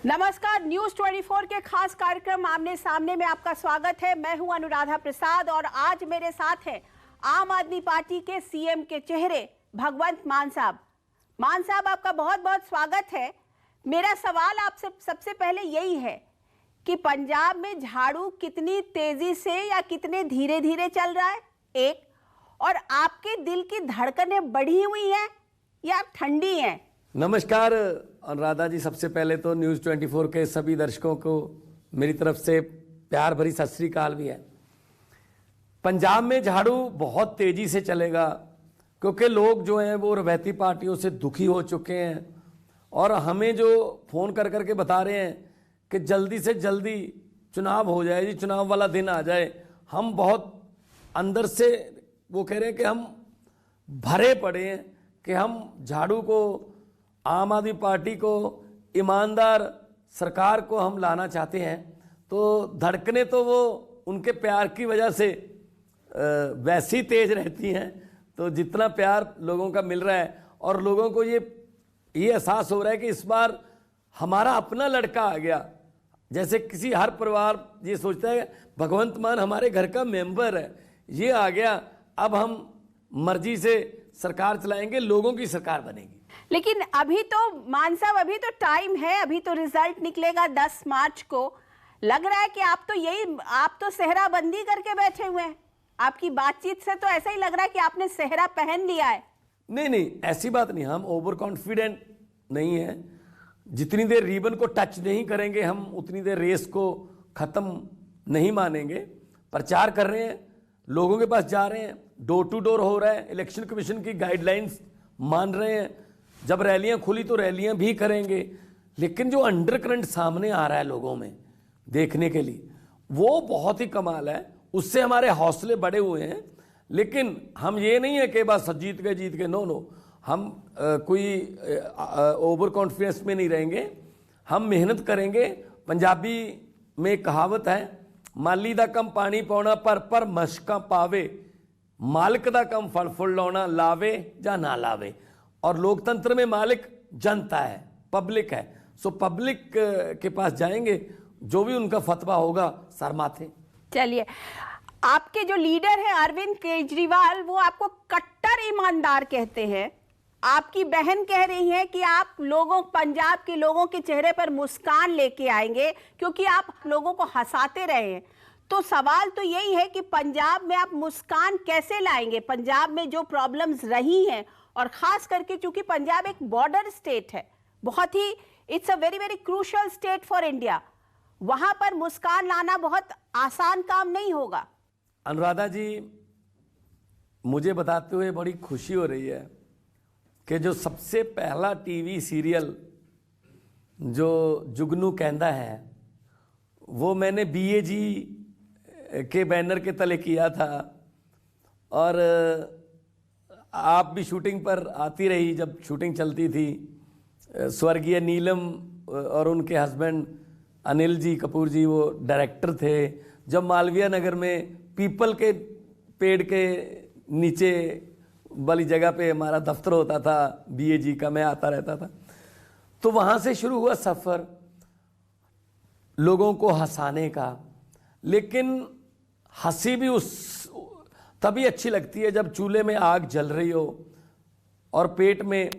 नमस्कार, न्यूज 24 के खास कार्यक्रम आमने सामने में आपका स्वागत है। मैं हूं अनुराधा प्रसाद और आज मेरे साथ हैं आम आदमी पार्टी के सीएम के चेहरे भगवंत मान साहब। मान साहब, आपका बहुत बहुत स्वागत है। मेरा सवाल आपसे सबसे पहले यही है कि पंजाब में झाड़ू कितनी तेजी से या कितने धीरे धीरे चल रहा है, एक, और आपके दिल की धड़कनें बढ़ी हुई हैं या ठंडी हैं? नमस्कार अनुराधा जी, सबसे पहले तो न्यूज़ 24 के सभी दर्शकों को मेरी तरफ से प्यार भरी सत श्री अकाल भी है। पंजाब में झाड़ू बहुत तेजी से चलेगा क्योंकि लोग जो हैं वो रवायती पार्टियों से दुखी हो चुके हैं और हमें जो फ़ोन कर करके बता रहे हैं कि जल्दी से जल्दी चुनाव हो जाए जी, चुनाव वाला दिन आ जाए। हम बहुत अंदर से वो कह रहे हैं कि हम भरे पड़े हैं कि हम झाड़ू को, आम आदमी पार्टी को, ईमानदार सरकार को हम लाना चाहते हैं। तो धड़कने तो वो उनके प्यार की वजह से वैसी तेज रहती हैं। तो जितना प्यार लोगों का मिल रहा है और लोगों को ये एहसास हो रहा है कि इस बार हमारा अपना लड़का आ गया। जैसे किसी हर परिवार ये सोचता है भगवंत मान हमारे घर का मेंबर है, ये आ गया, अब हम मर्जी से सरकार चलाएंगे, लोगों की सरकार बनेगी। लेकिन अभी तो मान साहब, अभी तो टाइम है, अभी तो रिजल्ट निकलेगा 10 मार्च को। लग रहा है कि आप तो सेहरा बंदी करके बैठे हुए हैं। आपकी बातचीत से तो ऐसा ही लग रहा है कि आपने सेहरा पहन लिया है। नहीं, ऐसी बात नहीं, हम ओवर कॉन्फिडेंट नहीं है। जितनी देर रिबन को टच नहीं करेंगे हम उतनी देर रेस को खत्म नहीं मानेंगे। प्रचार कर रहे हैं, लोगों के पास जा रहे हैं, डोर टू डोर हो रहा है, इलेक्शन कमीशन की गाइडलाइंस मान रहे हैं। जब रैलियां खुली तो रैलियां भी करेंगे। लेकिन जो अंडर करंट सामने आ रहा है लोगों में देखने के लिए, वो बहुत ही कमाल है। उससे हमारे हौसले बढ़े हुए हैं। लेकिन हम ये नहीं है कि बस जीत गए, नो, हम कोई ओवर कॉन्फिडेंस में नहीं रहेंगे। हम मेहनत करेंगे। पंजाबी में कहावत है, माली दा कम पानी पाउना पर मशका पावे, मालिक दा कम फल फुल लाउना, लावे या ना लावे। और लोकतंत्र में मालिक जनता है, पब्लिक है। सो पब्लिक के पास जाएंगे, जो भी उनका फतवा होगा सर माथे। चलिए, आपके जो लीडर हैं अरविंद केजरीवाल, वो आपको कट्टर ईमानदार कहते हैं। आपकी बहन कह रही है कि आप पंजाब के लोगों के चेहरे पर मुस्कान लेके आएंगे क्योंकि आप लोगों को हंसाते रहे हैं। तो सवाल तो यही है कि पंजाब में आप मुस्कान कैसे लाएंगे? पंजाब में जो प्रॉब्लम्स रही हैं, और खास करके चूंकि पंजाब एक बॉर्डर स्टेट है, बहुत ही it's a very very crucial state for India, वहां पर मुस्कान लाना बहुत आसान काम नहीं होगा। अनुराधा जी, मुझे बताते हुए बड़ी खुशी हो रही है कि जो सबसे पहला टीवी सीरियल जो जुगनू कहंदा है, वो मैंने BAG के बैनर के तले किया था। और आप भी शूटिंग पर आती रही जब शूटिंग चलती थी। स्वर्गीय नीलम और उनके हस्बैंड अनिल जी कपूर जी वो डायरेक्टर थे। जब मालवीय नगर में पीपल के पेड़ के नीचे वाली जगह पे हमारा दफ्तर होता था BAG का, मैं आता रहता था। तो वहाँ से शुरू हुआ सफ़र लोगों को हंसाने का। लेकिन हंसी भी तभी अच्छी लगती है जब चूल्हे में आग जल रही हो और पेट में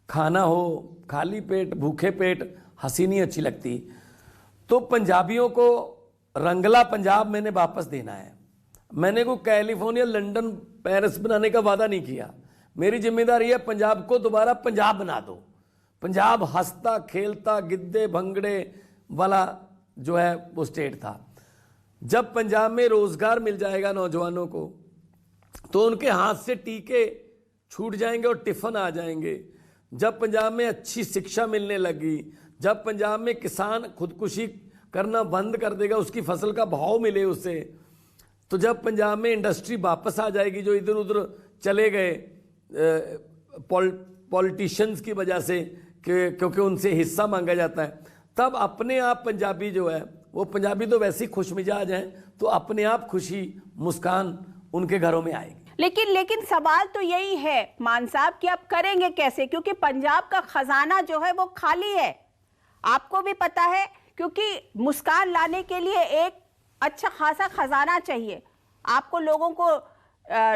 खाना हो। खाली पेट, भूखे पेट हंसी नहीं अच्छी लगती। तो पंजाबियों को रंगला पंजाब मैंने वापस देना है। मैंने कोई कैलिफोर्निया, लंदन, पेरिस बनाने का वादा नहीं किया। मेरी जिम्मेदारी है पंजाब को दोबारा पंजाब बना दो। पंजाब हंसता खेलता गिद्दे भंगड़े वाला जो है वो स्टेट था। जब पंजाब में रोजगार मिल जाएगा नौजवानों को, तो उनके हाथ से टीके छूट जाएंगे और टिफिन आ जाएंगे। जब पंजाब में अच्छी शिक्षा मिलने लगी, जब पंजाब में किसान खुदकुशी करना बंद कर देगा, उसकी फसल का भाव मिले उसे, तो जब पंजाब में इंडस्ट्री वापस आ जाएगी जो इधर उधर चले गए पॉलिटिशियंस की वजह से, क्योंकि उनसे हिस्सा मांगा जाता है, तब अपने आप पंजाबी जो है वो, पंजाबी तो वैसे ही खुश मिजाज हैं, तो अपने आप खुशी मुस्कान उनके घरों में आएगी। लेकिन सवाल तो यही है मान साहब कि आप करेंगे कैसे, क्योंकि पंजाब का खजाना जो है वो खाली है। आपको भी पता है, क्योंकि मुस्कान लाने के लिए एक अच्छा खासा खजाना चाहिए। आपको लोगों को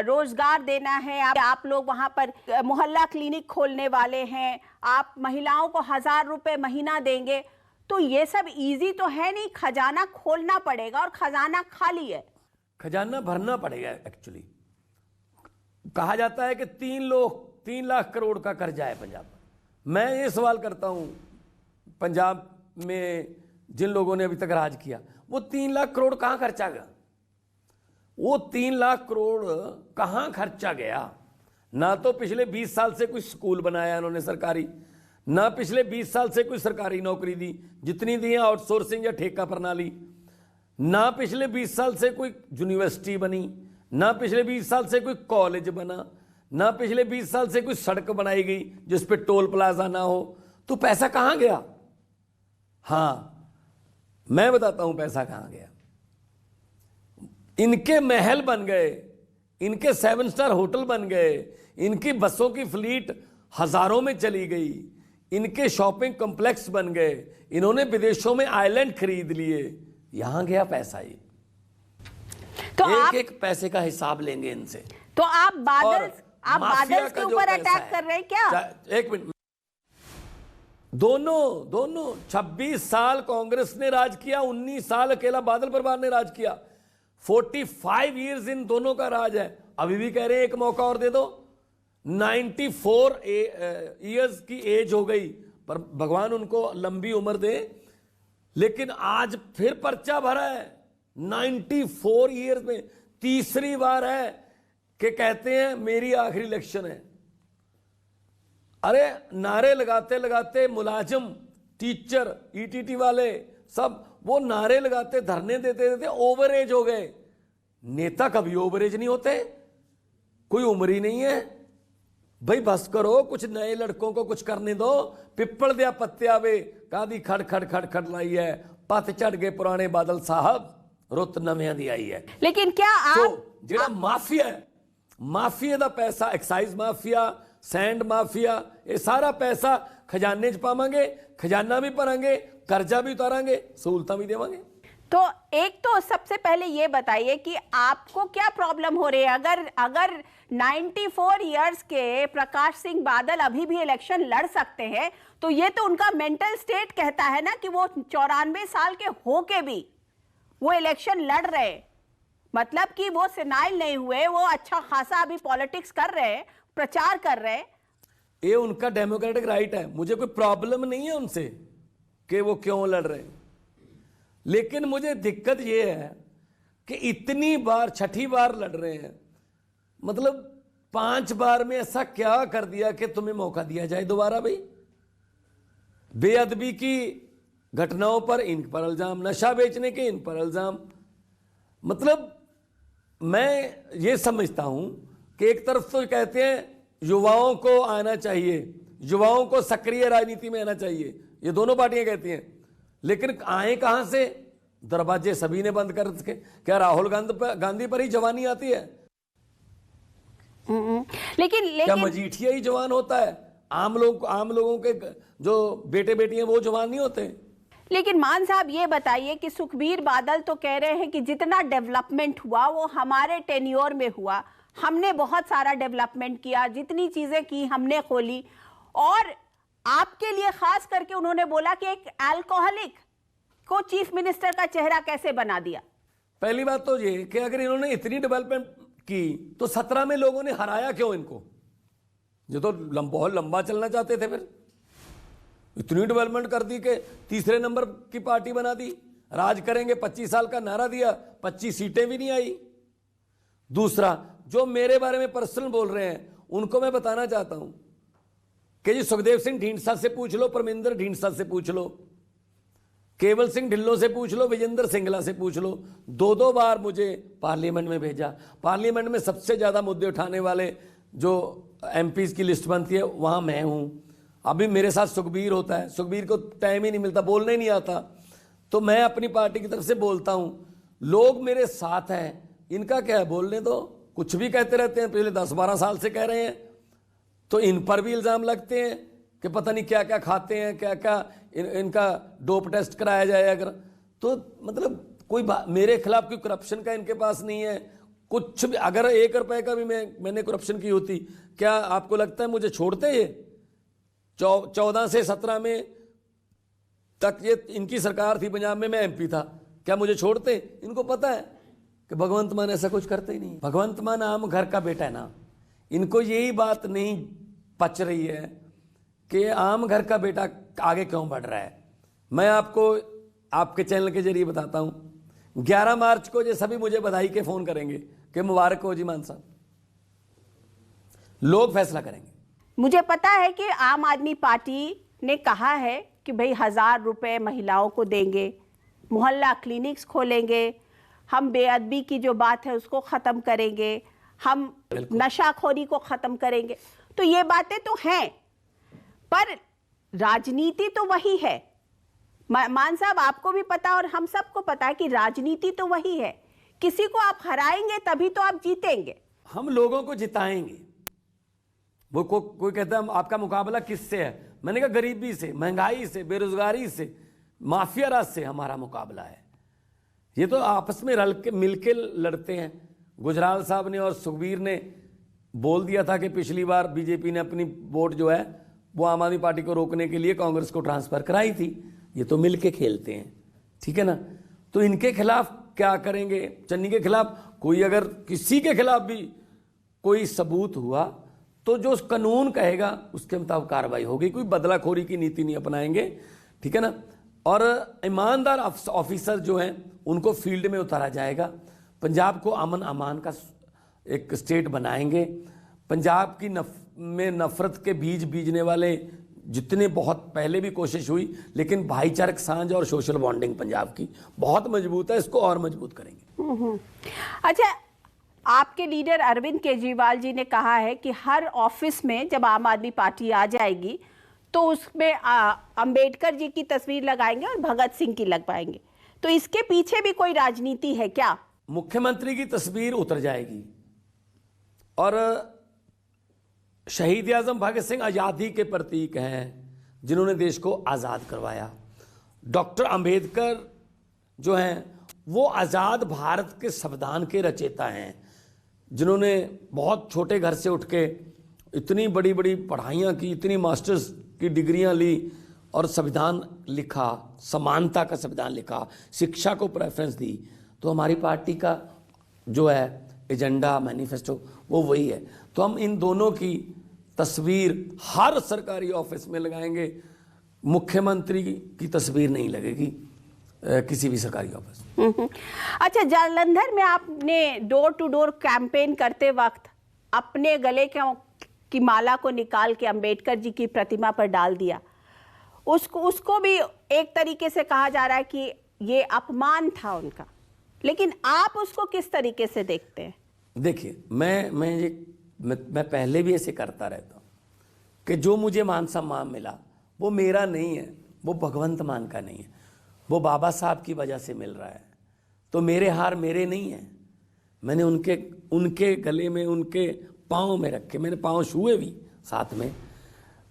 रोजगार देना है, आप लोग वहां पर मोहल्ला क्लिनिक खोलने वाले हैं, आप महिलाओं को 1000 रुपए महीना देंगे, तो ये सब इजी तो है नहीं। खजाना खोलना पड़ेगा और खजाना खाली है। खजाना भरना पड़ेगा। एक्चुअली कहा जाता है कि 3 लाख करोड़ का कर्जा है पंजाब में। मैं ये सवाल करता हूं, पंजाब में जिन लोगों ने अभी तक राज किया, वो 3 लाख करोड़ कहां खर्चा गया? वो 3 लाख करोड़ कहां खर्चा गया? ना तो पिछले 20 साल से कोई स्कूल बनाया उन्होंने सरकारी, ना पिछले 20 साल से कोई सरकारी नौकरी दी, जितनी दी है आउटसोर्सिंग या ठेका प्रणाली। ना पिछले 20 साल से कोई यूनिवर्सिटी बनी, ना पिछले 20 साल से कोई कॉलेज बना, ना पिछले 20 साल से कोई सड़क बनाई गई जिस पे टोल प्लाजा ना हो। तो पैसा कहां गया? हां, मैं बताता हूं पैसा कहां गया। इनके महल बन गए, इनके 7 स्टार होटल बन गए, इनकी बसों की फ्लीट हजारों में चली गई, इनके शॉपिंग कॉम्प्लेक्स बन गए, इन्होंने विदेशों में आइलैंड खरीद लिए। यहां गया पैसा। ये तो एक पैसे का हिसाब लेंगे इनसे। तो आप बादल के ऊपर अटैक कर रहे हैं क्या? एक मिनट। दोनों 26 साल कांग्रेस ने राज किया, 19 साल अकेला बादल परिवार ने राज किया। 45 ईयर्स इन दोनों का राज है। अभी भी कह रहे हैं एक मौका और दे दो। 94 ईयर्स की एज हो गई, पर भगवान उनको लंबी उम्र दे। लेकिन आज फिर पर्चा भरा है 94 ईयर्स में, तीसरी बार है कि कहते हैं मेरी आखिरी इलेक्शन है। अरे नारे लगाते लगाते मुलाजिम, टीचर, ईटीटी वाले सब वो नारे लगाते, धरने देते देते ओवर एज हो गए। नेता कभी ओवर एज नहीं होते, कोई उम्र ही नहीं है भाई। बस करो, कुछ नए लड़कों को कुछ करने दो। पिप्पल दिया पत्ते आवे, कादी खड़ खड़ खड़ खड़ लाई है, पत चढ़ गए पुराने बादल साहब, रुत नव्या दी आई है। लेकिन क्या आप जेड़ा माफिया है, माफिया दा पैसा, एक्साइज माफिया, सैंड माफिया, ये सारा पैसा खजाने च पावांगे, खजाना भी भरांगे, कर्जा भी उतारांगे, सहूलतां भी देवांगे। तो एक तो सबसे पहले ये बताइए कि आपको क्या प्रॉब्लम हो रही है? अगर 94 इयर्स के प्रकाश सिंह बादल अभी भी इलेक्शन लड़ सकते हैं, तो ये तो उनका मेंटल स्टेट कहता है ना कि वो 94 साल के होके भी वो इलेक्शन लड़ रहे, मतलब कि वो सेनाइल नहीं हुए, वो अच्छा खासा अभी पॉलिटिक्स कर रहे हैं, प्रचार कर रहे हैं। ये उनका डेमोक्रेटिक राइट है, मुझे कोई प्रॉब्लम नहीं है उनसे कि वो क्यों लड़ रहे हैं। लेकिन मुझे दिक्कत ये है कि इतनी बार, 6ठी बार लड़ रहे हैं, मतलब 5 बार में ऐसा क्या कर दिया कि तुम्हें मौका दिया जाए दोबारा? भाई बेअदबी की घटनाओं पर इन पर इल्जाम, नशा बेचने के इन पर इल्जाम। मतलब मैं ये समझता हूं कि एक तरफ तो कहते हैं युवाओं को आना चाहिए, युवाओं को सक्रिय राजनीति में आना चाहिए, ये दोनों पार्टियां कहती हैं, लेकिन आए कहां से? दरवाजे सभी ने बंद कर रखे। क्या राहुल गांधी पर ही जवानी आती है? लेकिन क्या मजीठिया ही जवान होता है? आम लोगों के जो बेटे बेटियां वो जवान नहीं होते? लेकिन मान साहब ये बताइए कि सुखबीर बादल तो कह रहे हैं कि जितना डेवलपमेंट हुआ वो हमारे टेन्योर में हुआ, हमने बहुत सारा डेवलपमेंट किया, जितनी चीजें की हमने खोली। और आपके लिए खास करके उन्होंने बोला कि एक अल्कोहलिक को चीफ मिनिस्टर का चेहरा कैसे बना दिया। पहली बात तो ये कि अगर इन्होंने इतनी डेवलपमेंट की तो 17 में लोगों ने हराया क्यों इनको? ये तो बहुत लंबा चलना चाहते थे, फिर इतनी डेवलपमेंट कर दी कि तीसरे नंबर की पार्टी बना दी, राज करेंगे 25 साल का नारा दिया, 25 सीटें भी नहीं आई। दूसरा, जो मेरे बारे में पर्सनल बोल रहे हैं उनको मैं बताना चाहता हूं कि जी सुखदेव सिंह ढींढसा से पूछ लो, परमिंदर ढींढसा से पूछ लो, केवल सिंह ढिल्लों से पूछ लो, विजेंद्र सिंगला से पूछ लो, 2-2 बार मुझे पार्लियामेंट में भेजा। पार्लियामेंट में सबसे ज्यादा मुद्दे उठाने वाले जो एमपीज की लिस्ट बनती है वहां मैं हूं। अभी मेरे साथ सुखबीर होता है, सुखबीर को टाइम ही नहीं मिलता, बोलना ही नहीं आता, तो मैं अपनी पार्टी की तरफ से बोलता हूं। लोग मेरे साथ हैं, इनका क्या है, बोलने दो, कुछ भी कहते रहते हैं, पिछले 10-12 साल से कह रहे हैं, तो इन पर भी इल्जाम लगते हैं कि पता नहीं क्या क्या खाते हैं, क्या क्या इनका डोप टेस्ट कराया जाए अगर, तो मतलब कोई मेरे खिलाफ कोई करप्शन का इनके पास नहीं है कुछ भी। अगर 1 रुपए का भी मैंने करप्शन की होती, क्या आपको लगता है मुझे छोड़ते? ये 14 से 17 में तक ये इनकी सरकार थी पंजाब में, मैं एमपी था, क्या मुझे छोड़ते? इनको पता है कि भगवंत मान ऐसा कुछ करते ही नहीं। भगवंत मान आम घर का बेटा है ना, इनको यही बात नहीं पच रही है कि आम घर का बेटा आगे क्यों बढ़ रहा है। मैं आपको आपके चैनल के जरिए बताता हूं, 11 मार्च को ये सभी मुझे बधाई के फोन करेंगे कि मुबारक हो जी मान साहब, लोग फैसला करेंगे। मुझे पता है कि आम आदमी पार्टी ने कहा है कि भाई 1000 रुपए महिलाओं को देंगे, मोहल्ला क्लिनिक्स खोलेंगे, हम बेअदबी की जो बात है उसको खत्म करेंगे, हम नशाखोरी को खत्म करेंगे। तो ये बातें तो हैं, पर राजनीति तो वही है। मान साहब, आपको भी पता और हम सबको पता है कि राजनीति तो वही है। किसी को आप हराएंगे तभी तो आप जीतेंगे। हम लोगों को जिताएंगे। वो कोई कहता है आपका मुकाबला किससे है, मैंने कहा गरीबी से, महंगाई से, बेरोजगारी से, माफिया राज से हमारा मुकाबला है। ये तो आपस में रल के मिलके लड़ते हैं। गुजराल साहब ने और सुखबीर ने बोल दिया था कि पिछली बार बीजेपी ने अपनी वोट जो है वो आम आदमी पार्टी को रोकने के लिए कांग्रेस को ट्रांसफर कराई थी। ये तो मिलके खेलते हैं, ठीक है ना। तो इनके खिलाफ क्या करेंगे? चन्नी के खिलाफ कोई, अगर किसी के खिलाफ भी कोई सबूत हुआ तो जो कानून कहेगा उसके मुताबिक कार्रवाई होगी। कोई बदलाखोरी की नीति नहीं अपनाएंगे, ठीक है ना। और ईमानदार ऑफिसर जो हैं उनको फील्ड में उतारा जाएगा। पंजाब को अमन अमान का एक स्टेट बनाएंगे। पंजाब की में नफरत के बीज बीजने वाले जितने, बहुत पहले भी कोशिश हुई, लेकिन भाईचारक सांझ और सोशल बॉन्डिंग पंजाब की बहुत मजबूत है, इसको और मजबूत करेंगे। अच्छा, आपके लीडर अरविंद केजरीवाल जी ने कहा है कि हर ऑफिस में जब आम आदमी पार्टी आ जाएगी तो उसमें अंबेडकर जी की तस्वीर लगाएंगे और भगत सिंह की लगवाएंगे। तो इसके पीछे भी कोई राजनीति है क्या? मुख्यमंत्री की तस्वीर उतर जाएगी और शहीद आजम भगत सिंह आज़ादी के प्रतीक हैं, जिन्होंने देश को आज़ाद करवाया। डॉक्टर अंबेडकर जो हैं वो आज़ाद भारत के संविधान के रचयिता हैं, जिन्होंने बहुत छोटे घर से उठ के इतनी बड़ी बड़ी पढ़ाइयाँ की, इतनी मास्टर्स की डिग्रियाँ ली और संविधान लिखा, समानता का संविधान लिखा, शिक्षा को प्रेफरेंस दी। तो हमारी पार्टी का जो है एजेंडा, मैनिफेस्टो, वो वही है। तो हम इन दोनों की तस्वीर हर सरकारी ऑफिस में लगाएंगे। मुख्यमंत्री की तस्वीर नहीं लगेगी किसी भी सरकारी ऑफिस में। अच्छा, जालंधर में आपने डोर टू डोर कैंपेन करते वक्त अपने गले की माला को निकाल के अंबेडकर जी की प्रतिमा पर डाल दिया। उसको भी एक तरीके से कहा जा रहा है कि ये अपमान था उनका, लेकिन आप उसको किस तरीके से देखते हैं? देखिए, मैं पहले भी ऐसे करता रहता हूँ कि जो मुझे मान सम्मान मिला वो मेरा नहीं है, वो भगवंत मान का नहीं है, वो बाबा साहब की वजह से मिल रहा है। तो मेरे हार मेरे नहीं है। मैंने उनके गले में, उनके पाँव में रखे, मैंने पाँव छुए भी साथ में।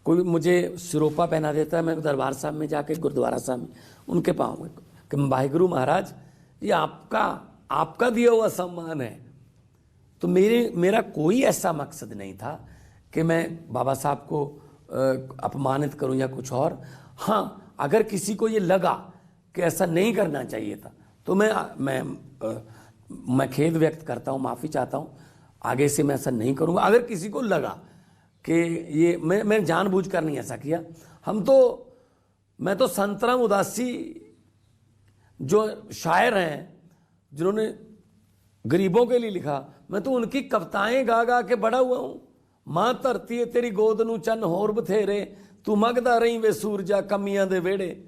कोई मुझे सिरोपा पहना देता है, मैं दरबार साहब में जाके, गुरुद्वारा साहब में उनके पाँव में कि वाहिगुरु महाराज ये आपका दिया हुआ सम्मान है। तो मेरा कोई ऐसा मकसद नहीं था कि मैं बाबा साहब को अपमानित करूं या कुछ और। हाँ, अगर किसी को ये लगा कि ऐसा नहीं करना चाहिए था तो मैं खेद व्यक्त करता हूं, माफ़ी चाहता हूं। आगे से मैं ऐसा नहीं करूंगा। अगर किसी को लगा कि ये मैं जानबूझकर नहीं ऐसा किया। मैं तो संतराम उदासी जो शायर हैं, जिन्होंने गरीबों के लिए लिखा, मैं तो उनकी कविताएं गा गा के बड़ा हुआ हूं। मां धरती तेरी गोद नूं चन होर बथेरे, तू मंगदा रही वे सूरजा कमियां दे वेड़े।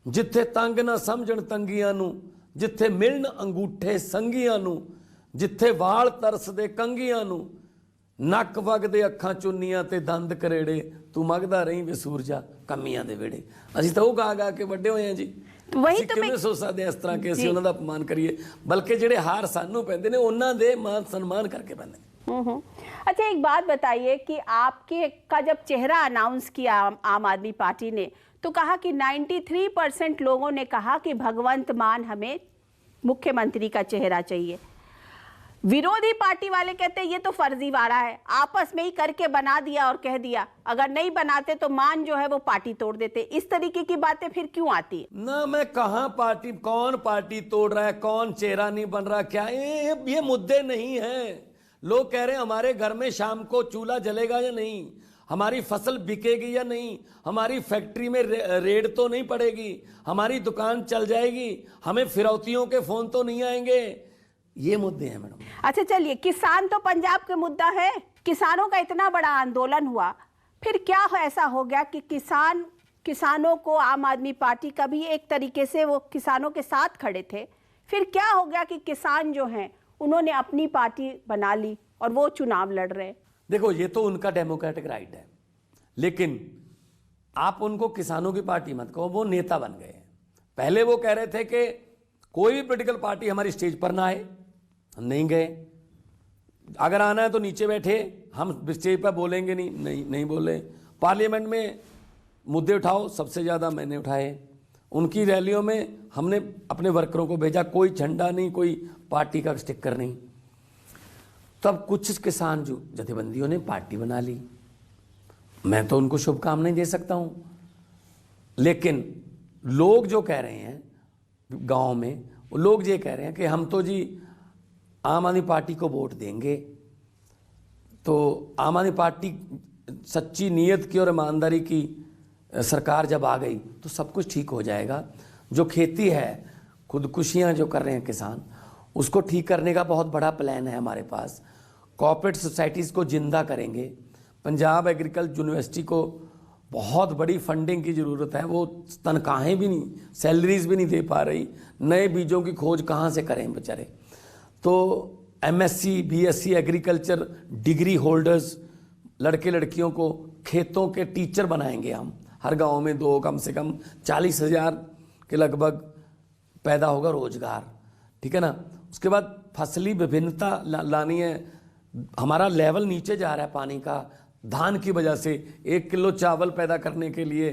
जिथे तंग ना समझण तंगियां नूं, जिथे मिलन अंगूठे संगियां नूं, जिथे वाल तरसदे कंगियां नूं, नक वगदे अखां चुन्नियां ते दंद करेड़े, तू मंगदा रही वे सूरजा कमियां दे वेड़े। ਅਸੀਂ ਤਾਂ ਉਹ ਗਾ ਗਾ ਕੇ ਵੱਡੇ ਹੋਏ ਆ ਜੀ। वही तो मैं सोच सकते इस तरह के ਅਸੀਂ ਉਹਨਾਂ ਦਾ अपमान करिए, बल्कि ਜਿਹੜੇ हार सानू पैंदे ने ਉਹਨਾਂ ਦੇ मान सम्मान करके पैंदे। अच्छा, एक बात बताइए कि आपके का जब चेहरा अनाउंस किया आम आदमी पार्टी ने, तो कहा कि 93% लोगों ने कहा कि भगवंत मान हमें मुख्यमंत्री का चेहरा चाहिए। विरोधी पार्टी वाले कहते हैं ये तो फर्जीवाड़ा है, आपस में ही करके बना दिया और कह दिया, अगर नहीं बनाते तो मान जो है वो पार्टी तोड़ देते। इस तरीके की बातें फिर क्यों आती है? ना, मैं कहां पार्टी, कौन पार्टी तोड़ रहा है, कौन चेहरा नहीं बन रहा, क्या ये मुद्दे नहीं है। लोग कह रहे हैं हमारे घर में शाम को चूल्हा जलेगा या नहीं, हमारी फसल बिकेगी या नहीं, हमारी फैक्ट्री में रेड तो नहीं पड़ेगी, हमारी दुकान चल जाएगी, हमें फिरौतियों के फोन तो नहीं आएंगे। ये मुद्दे हैं मैडम। अच्छा चलिए, किसान तो पंजाब का मुद्दा है, किसानों का इतना बड़ा आंदोलन हुआ, फिर क्या ऐसा हो गया कि किसानों को आम आदमी पार्टी का भी एक तरीके से वो किसानों के साथ खड़े थे, फिर क्या हो गया कि किसान जो हैं उन्होंने अपनी पार्टी बना ली और वो चुनाव लड़ रहे हैं? देखो, ये तो उनका डेमोक्रेटिक राइट है, लेकिन आप उनको किसानों की पार्टी मत कहो, वो नेता बन गए हैं। पहले वो कह रहे थे कि कोई भी पॉलिटिकल पार्टी हमारी स्टेज पर ना आए, हम नहीं गए, अगर आना है तो नीचे बैठे, हम स्टेज पर बोलेंगे नहीं बोले। पार्लियामेंट में मुद्दे उठाओ, सबसे ज़्यादा मैंने उठाए। उनकी रैलियों में हमने अपने वर्करों को भेजा, कोई झंडा नहीं, कोई पार्टी का स्टिकर नहीं। तब कुछ किसान जो जथेबंदियों ने पार्टी बना ली, मैं तो उनको शुभकामनाएं दे सकता हूं, लेकिन लोग जो कह रहे हैं गांव में, लोग ये कह रहे हैं कि हम तो जी आम आदमी पार्टी को वोट देंगे, तो आम आदमी पार्टी सच्ची नीयत की और ईमानदारी की सरकार जब आ गई तो सब कुछ ठीक हो जाएगा। जो खेती है, खुदकुशियां जो कर रहे हैं किसान, उसको ठीक करने का बहुत बड़ा प्लान है हमारे पास। कॉर्पोरेट सोसाइटीज़ को जिंदा करेंगे। पंजाब एग्रीकल्चर यूनिवर्सिटी को बहुत बड़ी फंडिंग की ज़रूरत है, वो तनख्वाहें भी नहीं, सैलरीज भी नहीं दे पा रही, नए बीजों की खोज कहाँ से करें बेचारे। तो MSc BSc agriculture degree holders लड़के लड़कियों को खेतों के टीचर बनाएंगे हम। हर गांव में दो, कम से कम 40,000 के लगभग पैदा होगा रोजगार, ठीक है ना। उसके बाद फसली विभिन्नता लानी है। हमारा लेवल नीचे जा रहा है पानी का, धान की वजह से 1 किलो चावल पैदा करने के लिए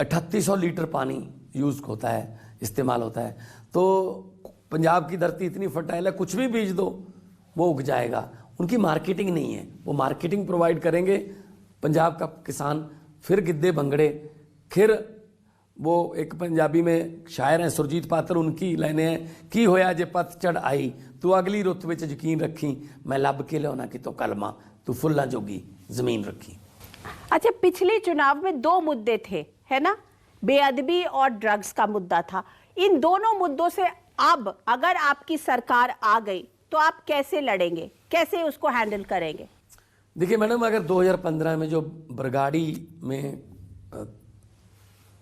3800 लीटर पानी यूज़ होता है, इस्तेमाल होता है। तो पंजाब की धरती इतनी फर्टाइल है, कुछ भी बीज दो वो उग जाएगा। उनकी मार्केटिंग नहीं है, वो मार्केटिंग प्रोवाइड करेंगे। पंजाब का किसान फिर गिद्दे भंगड़े, फिर वो एक पंजाबी में शायर हैं सुरजीत पात्र, उनकी लाइनें हैं कि होया जे पतझड़ आई तू अगली रुत विच यकीन रखी, मैं लब के लियाना कि तो कलमा तू फुल्लां जोगी जमीन रखी। अच्छा, पिछले चुनाव में 2 मुद्दे थे, है ना, बेअदबी और ड्रग्स का मुद्दा था। इन दोनों मुद्दों से अब अगर आपकी सरकार आ गई तो आप कैसे लड़ेंगे, कैसे उसको हैंडल करेंगे? देखिए मैडम, अगर 2015 में जो बरगाड़ी में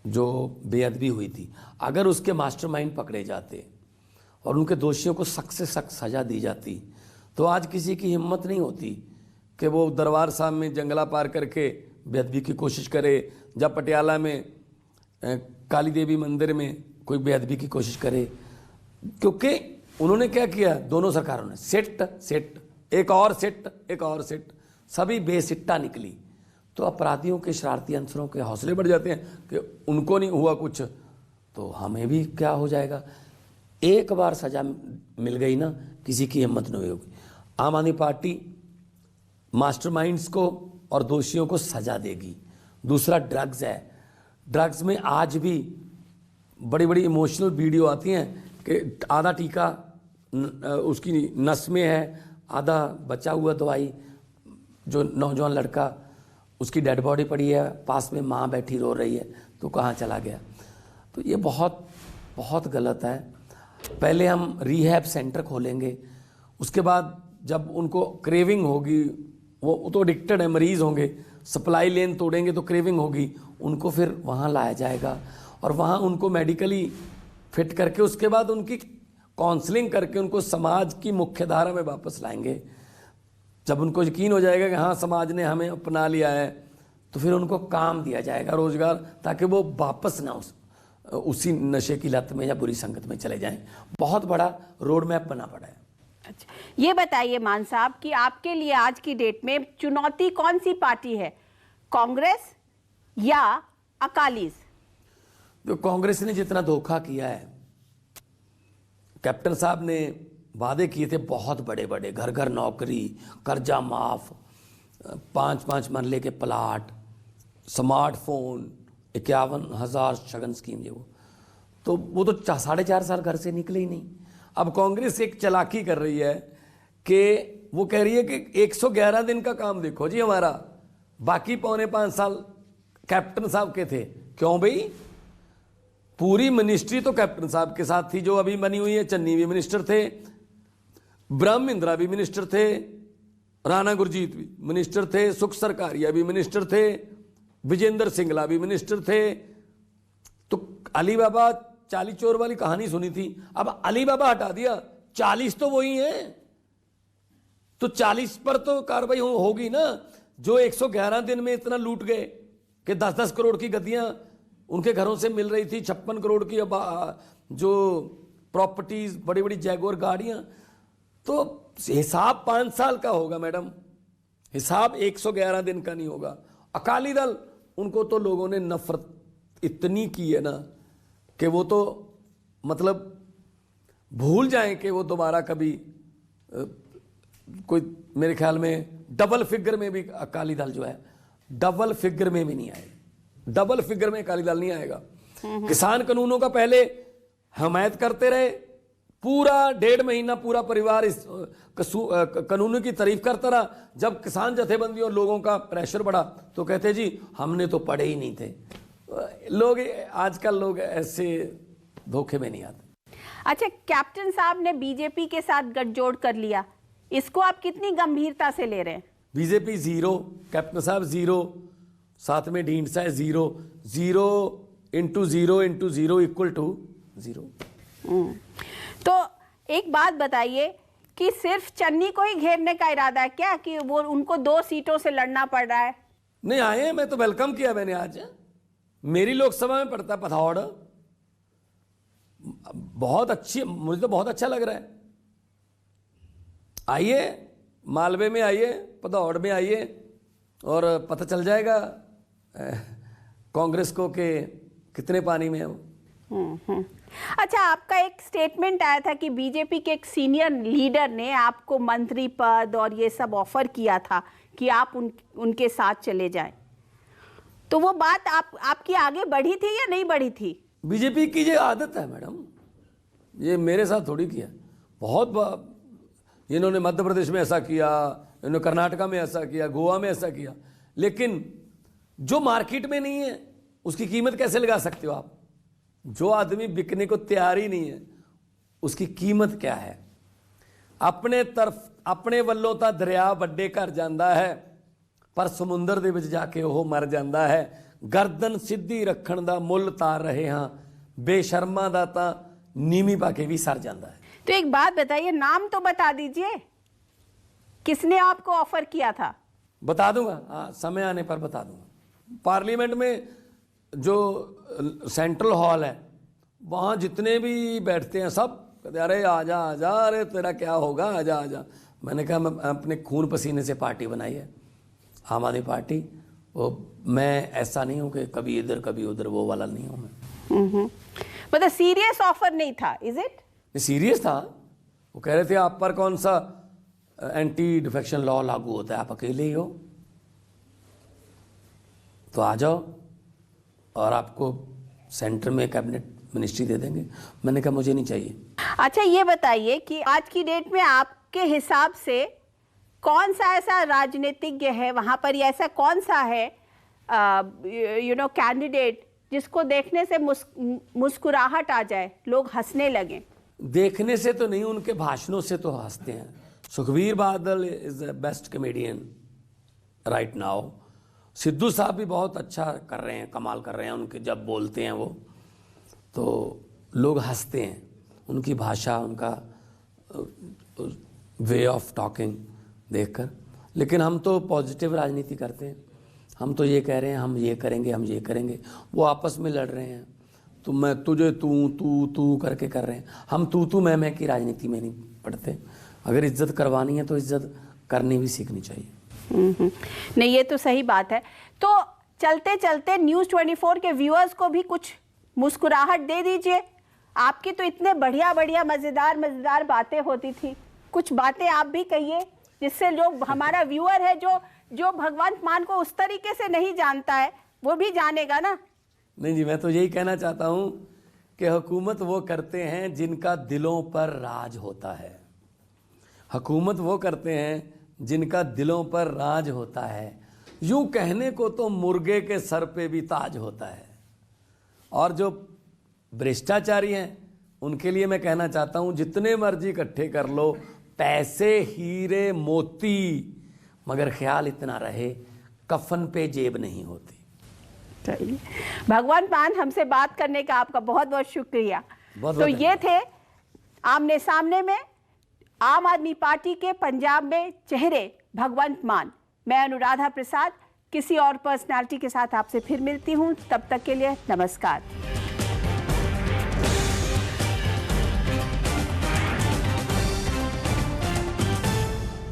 जो बेअदबी हुई थी, अगर उसके मास्टरमाइंड पकड़े जाते और उनके दोषियों को सख्त से सख्त सजा दी जाती, तो आज किसी की हिम्मत नहीं होती कि वो दरबार साहब में जंगला पार करके बेअदबी की कोशिश करे, जब पटियाला में काली देवी मंदिर में कोई बेअदबी की कोशिश करे। क्योंकि उन्होंने क्या किया, दोनों सरकारों ने सिट एक और सिट, सभी बेसिट्टा निकली। तो अपराधियों के, शरारती अंसरों के हौसले बढ़ जाते हैं कि उनको नहीं हुआ कुछ तो हमें भी क्या हो जाएगा। एक बार सजा मिल गई ना, किसी की हिम्मत नहीं होगी। आम आदमी पार्टी मास्टरमाइंड्स को और दोषियों को सजा देगी। दूसरा ड्रग्स है, ड्रग्स में आज भी बड़ी बड़ी इमोशनल वीडियो आती हैं कि आधा टीका उसकी नस में है, आधा बचा हुआ दवाई, जो नौजवान लड़का उसकी डेड बॉडी पड़ी है, पास में माँ बैठी रो रही है, तो कहाँ चला गया। तो ये बहुत बहुत गलत है। पहले हम रिहैब सेंटर खोलेंगे, उसके बाद जब उनको क्रेविंग होगी, वो तो एडिक्टेड है, मरीज होंगे, सप्लाई लेन तोड़ेंगे तो क्रेविंग होगी, उनको फिर वहाँ लाया जाएगा और वहाँ उनको मेडिकली फिट करके उसके बाद उनकी काउंसलिंग करके उनको समाज की मुख्य धारा में वापस लाएंगे। जब उनको यकीन हो जाएगा कि हाँ समाज ने हमें अपना लिया है, तो फिर उनको काम दिया जाएगा, रोजगार, ताकि वो वापस ना उसी नशे की लत में या बुरी संगत में चले जाएं। बहुत बड़ा रोड मैप बना पड़ा है। अच्छा, ये बताइए मान साहब कि आपके लिए आज की डेट में चुनौती कौन सी पार्टी है, कांग्रेस या अकालीज? तो कांग्रेस ने जितना धोखा किया है, कैप्टन साहब ने वादे किए थे बहुत बड़े बड़े, घर घर नौकरी, कर्जा माफ, 5-5 मरले के प्लाट, स्मार्टफोन, 51,000 शगन स्कीम, वो तो 4.5 साल घर से निकले ही नहीं। अब कांग्रेस एक चालाकी कर रही है कि वो कह रही है कि 111 दिन का काम देखो जी हमारा, बाकी 4.5 साल कैप्टन साहब के थे। क्यों भाई? पूरी मिनिस्ट्री तो कैप्टन साहब के साथ थी जो अभी बनी हुई है। चन्नी भी मिनिस्टर थे, ब्रह्म इंद्रा भी मिनिस्टर थे, राणा गुरजीत भी मिनिस्टर थे, सुख सरकारिया भी मिनिस्टर थे, विजेंद्र सिंगला भी मिनिस्टर थे। तो अली बाबा 40 चोर वाली कहानी सुनी थी, अब अली बाबा हटा दिया, 40 तो वही हैं। तो 40 पर तो कार्रवाई होगी ना। जो 111 दिन में इतना लूट गए कि 10-10 करोड़ की गद्दियां उनके घरों से मिल रही थी, 56 करोड़ की जो प्रॉपर्टीज, बड़ी बड़ी जैगुआर गाड़ियां, तो हिसाब 5 साल का होगा मैडम, हिसाब 111 दिन का नहीं होगा। अकाली दल, उनको तो लोगों ने नफरत इतनी की है ना कि वो तो मतलब भूल जाएं कि वो दोबारा कभी कोई, मेरे ख्याल में डबल फिगर में भी अकाली दल जो है, डबल फिगर में भी नहीं आएगा, डबल फिगर में अकाली दल नहीं आएगा। किसान कानूनों का पहले हमायत करते रहे, पूरा 1.5 महीना पूरा परिवार इस कानूनों की तारीफ करता रहा। जब किसान जथेबंदी और लोगों का प्रेशर बढ़ा तो कहते जी हमने तो पढ़े ही नहीं थे। लोग आजकल लोग ऐसे धोखे में नहीं आते। अच्छा, कैप्टन साहब ने बीजेपी के साथ गठजोड़ कर लिया, इसको आप कितनी गंभीरता से ले रहे हैं? बीजेपी 0, कैप्टन साहब 0, साथ में ढींढसा है 0, 0 × 0 × 0 = 0। तो एक बात बताइए कि सिर्फ चन्नी को ही घेरने का इरादा है क्या, कि वो उनको 2 सीटों से लड़ना पड़ रहा है? नहीं आए हैं, मैं तो वेलकम किया मैंने। आज मेरी लोकसभा में पड़ता पथौड़, बहुत अच्छी, मुझे तो बहुत अच्छा लग रहा है। आइए, मालवे में आइए, पथौड़ में आइए, और पता चल जाएगा कांग्रेस को कि कितने पानी में है वो। अच्छा, आपका एक स्टेटमेंट आया था कि बीजेपी के एक सीनियर लीडर ने आपको मंत्री पद और ये सब ऑफर किया था कि आप उनके साथ चले जाएं, तो वो बात आपकी आगे बढ़ी थी या नहीं बढ़ी थी? बीजेपी की ये आदत है मैडम, ये मेरे साथ थोड़ी किया, बहुत इन्होंने मध्य प्रदेश में ऐसा किया, इन्होंने कर्नाटका में ऐसा किया, गोवा में ऐसा किया, लेकिन जो मार्केट में नहीं है उसकी कीमत कैसे लगा सकते हो आप? जो आदमी बिकने को तैयार ही नहीं है उसकी कीमत क्या है? अपने तरफ अपने ਵੱਲੋਂ ਤਾਂ ਦਰਿਆ ਵੱਡੇ ਘਰ ਜਾਂਦਾ ਹੈ, ਪਰ ਸਮੁੰਦਰ ਦੇ ਵਿੱਚ ਜਾ ਕੇ ਉਹ ਮਰ ਜਾਂਦਾ ਹੈ। ਗਰਦਨ ਸਿੱਧੀ ਰੱਖਣ ਦਾ ਮੁੱਲ ਤਾਰ ਰਹੇ ਹਾਂ, ਬੇਸ਼ਰਮਾਂ ਦਾ ਤਾਂ ਨੀਵੀਂ ਪਾ ਕੇ ਵੀ ਸਰ ਜਾਂਦਾ है। तो एक बात बताइए, नाम तो बता दीजिए, किसने आपको ऑफर किया था? बता दूंगा, हाँ, समय आने पर बता दूंगा। पार्लियामेंट में जो सेंट्रल हॉल है वहाँ जितने भी बैठते हैं सब कहते अरे आजा आजा, अरे तेरा क्या होगा, आजा आजा। मैंने कहा मैं अपने खून पसीने से पार्टी बनाई है, आम आदमी पार्टी, वो मैं ऐसा नहीं हूँ कि कभी इधर कभी उधर, वो वाला नहीं हूँ मैं। मतलब सीरियस ऑफर नहीं था, इज इट? सीरियस था। वो कह रहे थे आप पर कौन सा एंटी डिफेक्शन लॉ लागू होता है, आप अकेले ही हो, तो आ जाओ और आपको सेंटर में कैबिनेट मिनिस्ट्री दे देंगे। मैंने कहा मुझे नहीं चाहिए। अच्छा, ये बताइए कि आज की डेट में आपके हिसाब से कौन सा ऐसा राजनीतिज्ञ है वहां पर, या ऐसा कौन सा है कैंडिडेट जिसको देखने से मुस्कुराहट आ जाए, लोग हंसने लगे? देखने से तो नहीं, उनके भाषणों से तो हंसते हैं। Sukhbir Badal is the best comedian right now. Sidhu साहब भी बहुत अच्छा कर रहे हैं, कमाल कर रहे हैं, उनके जब बोलते हैं वो तो लोग हंसते हैं, उनकी भाषा, उनका वे ऑफ टॉकिंग देखकर। लेकिन हम तो पॉजिटिव राजनीति करते हैं, हम तो ये कह रहे हैं हम ये करेंगे, हम ये करेंगे। वो आपस में लड़ रहे हैं, तो मैं तुझे तू तू तू करके कर रहे हैं। हम तू मैं की राजनीति में नहीं पढ़ते, अगर इज्जत करवानी है तो इज्जत करनी भी सीखनी चाहिए। नहीं, ये तो सही बात है। तो चलते चलते न्यूज़ 24 के व्यूअर्स को भी कुछ मुस्कुराहट दे दीजिए। आपकी तो इतने बढ़िया बढ़िया मज़ेदार मज़ेदार बातें होती थी, कुछ बातें आप भी कहिए जिससे लोग, हमारा व्यूअर है जो भगवंत मान को उस तरीके से नहीं जानता है, वो भी जानेगा ना। नहीं जी, मैं तो यही कहना चाहता हूं कि हुकूमत वो करते हैं जिनका दिलों पर राज होता है। हुकूमत वो करते हैं जिनका दिलों पर राज होता है। यूं कहने को तो मुर्गे के सर पे भी ताज होता है। और जो भ्रष्टाचारी हैं उनके लिए मैं कहना चाहता हूं, जितने मर्जी इकट्ठे कर लो, पैसे हीरे मोती, मगर ख्याल इतना रहे कफन पे जेब नहीं होती। चलिए, भगवान मान हमसे बात करने का आपका बहुत बहुत शुक्रिया। बहुत तो ये थे आमने सामने में आम आदमी पार्टी के पंजाब में चेहरे भगवंत मान। मैं अनुराधा प्रसाद किसी और पर्सनालिटी के साथ आपसे फिर मिलती हूं, तब तक के लिए नमस्कार।